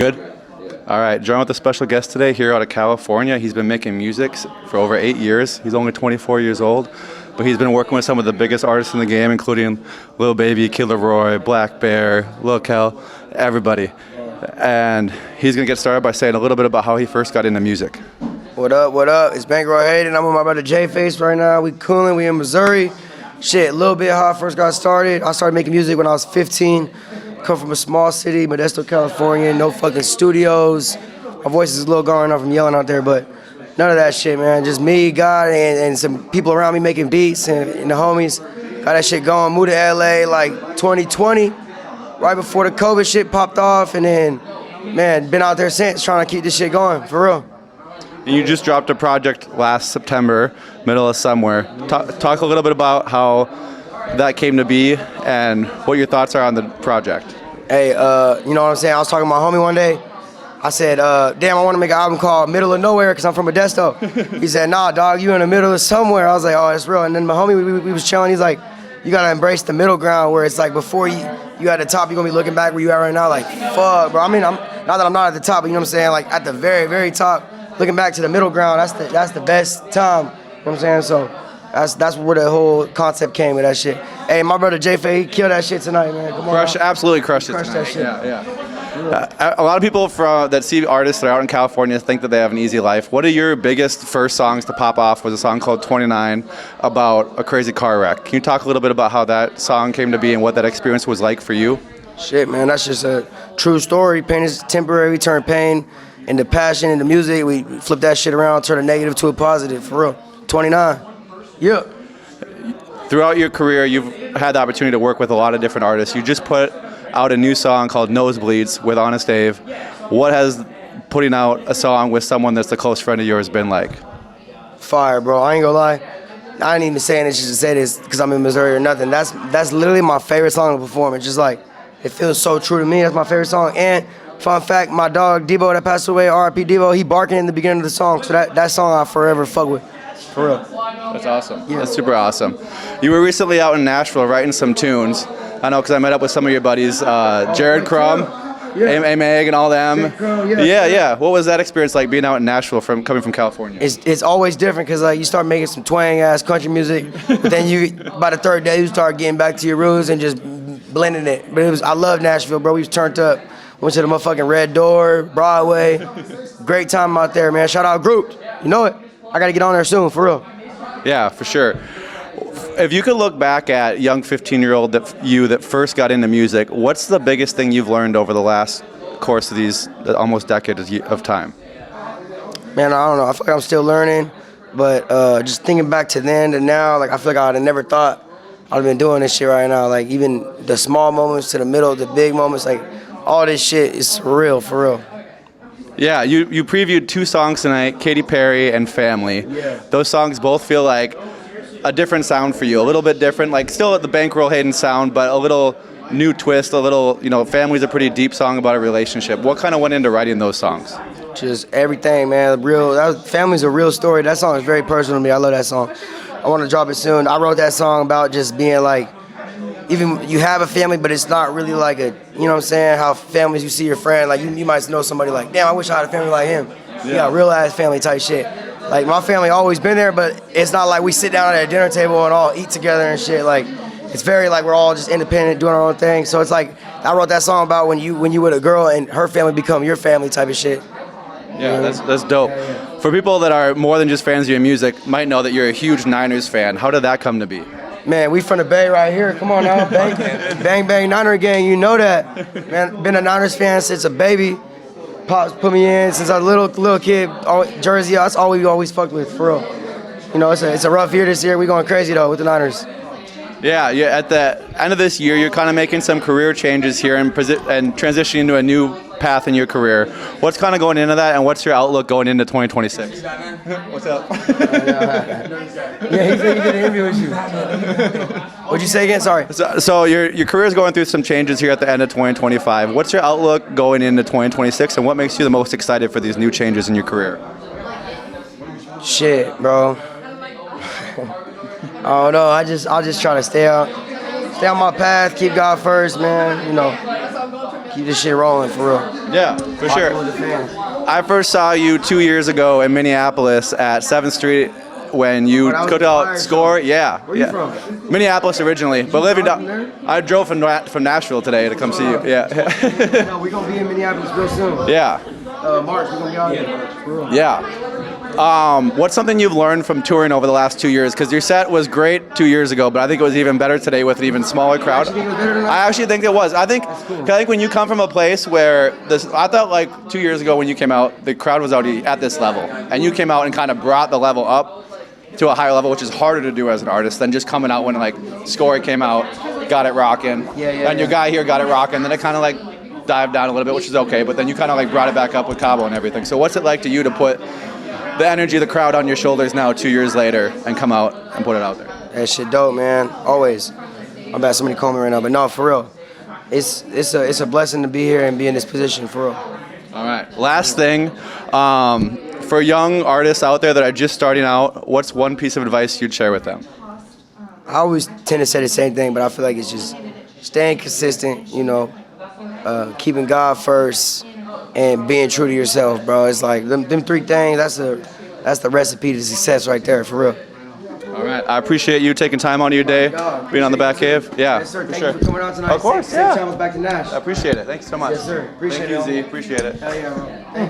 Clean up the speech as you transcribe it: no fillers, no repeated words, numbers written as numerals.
Good? All right, joined with a special guest today here out of California. He's been making music for over 8 years. He's only 24 years old, but he's been working with some of the biggest artists in the game, including Lil Baby, Killer Roy, Black Bear, Lil Kel, everybody. And he's going to get started by saying a little bit about how he first got into music. What up, what up? It's Bankroll Hayden. I'm with my brother J-Face right now. We coolin', we in Missouri. Shit, a little bit how I first got started. I started making music when I was 15. Come from a small city, Modesto, California. No fucking studios. My voice is a little gone off from yelling out there, but none of that shit, man. Just me, God, and some people around me making beats and the homies. Got that shit going. Moved to LA like 2020, right before the COVID shit popped off, and then, man, been out there since trying to keep this shit going, for real. And you just dropped a project last September, middle of somewhere. Talk a little bit about how that came to be and what your thoughts are on the project. Hey, you know what I'm saying? I was talking to my homie one day. I said, damn, I want to make an album called Middle of Nowhere because I'm from Modesto. He said, nah, dog, you in the middle of somewhere. I was like, oh, that's real. And then my homie, we was chilling. He's like, you got to embrace the middle ground where it's like before you at the top, you're going to be looking back where you at right now like, fuck, bro. I mean, not that I'm not at the top, but you know what I'm saying? Like at the very, very top, looking back to the middle ground, that's the best time. You know what I'm saying? So that's where the whole concept came with that shit. Hey, my brother J-Fay, he killed that shit tonight, man. Come on. Absolutely crushed it tonight. That shit. Yeah. A lot of people that see artists that are out in California think that they have an easy life. What are your biggest first songs to pop off? Was a song called 29 about a crazy car wreck. Can you talk a little bit about how that song came to be and what that experience was like for you? Shit, man, that's just a true story. Pain is temporary, turn pain into passion into music. We flip that shit around, turn a negative to a positive, for real. 29. Yeah. Throughout your career, you've had the opportunity to work with a lot of different artists. You just put out a new song called Nosebleeds with Honest Dave. What has putting out a song with someone that's a close friend of yours been like? Fire, bro. I ain't gonna lie. I ain't even saying this just to say this because I'm in Missouri or nothing. That's literally my favorite song to perform. It's just like, it feels so true to me. That's my favorite song. And fun fact, my dog Debo that passed away, R.I.P. Debo, he barking in the beginning of the song. So that song I forever fuck with. For real. That's awesome. Yeah. That's super awesome. You were recently out in Nashville writing some tunes. I know because I met up with some of your buddies, Jared Crum, A-Meg and all them. Yeah. What was that experience like being out in Nashville coming from California? It's always different because like you start making some twang-ass country music, but then by the third day you start getting back to your roots and just blending it. But I love Nashville, bro. We was turned up. Went to the motherfucking Red Door, Broadway. Great time out there, man. Shout out Group. You know it. I got to get on there soon, for real. Yeah, for sure. If you could look back at young 15-year-old that first got into music, what's the biggest thing you've learned over the last course of these almost decades of time? Man, I don't know. I feel like I'm still learning, but just thinking back to then to now, like I feel like I'd have never thought I'd have been doing this shit right now. Like even the small moments to the middle, the big moments, like all this shit is surreal, for real. Yeah, you previewed 2 songs tonight, Katy Perry and Family. Yeah. Those songs both feel like a different sound for you, a little bit different, like still at the Bankroll Hayden sound, but a little new twist, a little, Family's a pretty deep song about a relationship. What kind of went into writing those songs? Just everything, man. Family's a real story. That song is very personal to me. I love that song. I want to drop it soon. I wrote that song about just being like, even you have a family, but it's not really like you know what I'm saying, how families, you see your friend, like you might know somebody like, damn, I wish I had a family like him. Yeah. You got real ass family type shit. Like my family always been there, but it's not like we sit down at a dinner table and all eat together and shit. Like it's very like we're all just independent, doing our own thing. So it's like I wrote that song about when you with a girl and her family become your family type of shit. Yeah, that's dope. Yeah. For people that are more than just fans of your music, might know that you're a huge Niners fan. How did that come to be? Man, we from the Bay right here. Come on now, bang, bang, Niner gang. You know that. Man, been a Niners fan since a baby. Pops put me in since I was a little kid. Jersey, that's all we always fucked with, for real. You know, it's a rough year this year. We going crazy though with the Niners. Yeah. At the end of this year, you're kind of making some career changes here and transitioning to a new path in your career. What's kind of going into that, and what's your outlook going into 2026? What's up? Yeah, he said he did an interview with you. What'd you say again? Sorry. So your career is going through some changes here at the end of 2025. What's your outlook going into 2026, and what makes you the most excited for these new changes in your career? Shit, bro. I don't know. I'll just try to stay on my path, keep God first, man. You know. keep this shit rolling for real. Yeah, for sure. With the fans. I first saw you 2 years ago in Minneapolis at 7th Street when you that was could the out fire score. show. Yeah. Where you from? Minneapolis originally, but living drive from there? I drove from Nashville today to come see you. Yeah. No, we're going to be in Minneapolis real soon. Yeah. March, we're going to be out here. For real. Yeah. What's something you've learned from touring over the last 2 years? Because your set was great 2 years ago, but I think it was even better today with an even smaller crowd. You think it was better than that? I actually think it was. I think when you come from a place where I thought like 2 years ago when you came out, the crowd was already at this level, and you came out and kind of brought the level up to a higher level, which is harder to do as an artist than just coming out when like Scory came out, got it rocking, and your guy here got it rocking, then it kind of like dived down a little bit, which is okay, but then you kind of like brought it back up with Cabo and everything. So what's it like to you to put the energy of the crowd on your shoulders now 2 years later and come out and put it out there? That shit dope, man. Always. I'm bad somebody call me right now, but no, for real. It's a blessing to be here and be in this position, for real. All right. Last thing, for young artists out there that are just starting out, what's one piece of advice you'd share with them? I always tend to say the same thing, but I feel like it's just staying consistent, you know, keeping God first, and being true to yourself, bro. It's like them three things. That's the recipe to success right there, for real. All right. I appreciate you taking time out of your day, being on the back cave. Yeah, Yes, sir. for Thank sure. you for coming out tonight. Of course, Safe yeah. travels back to Nash. I appreciate it. Thanks so much. Yes, sir. Appreciate Thank you, it. Z. Appreciate it. Hell yeah, bro.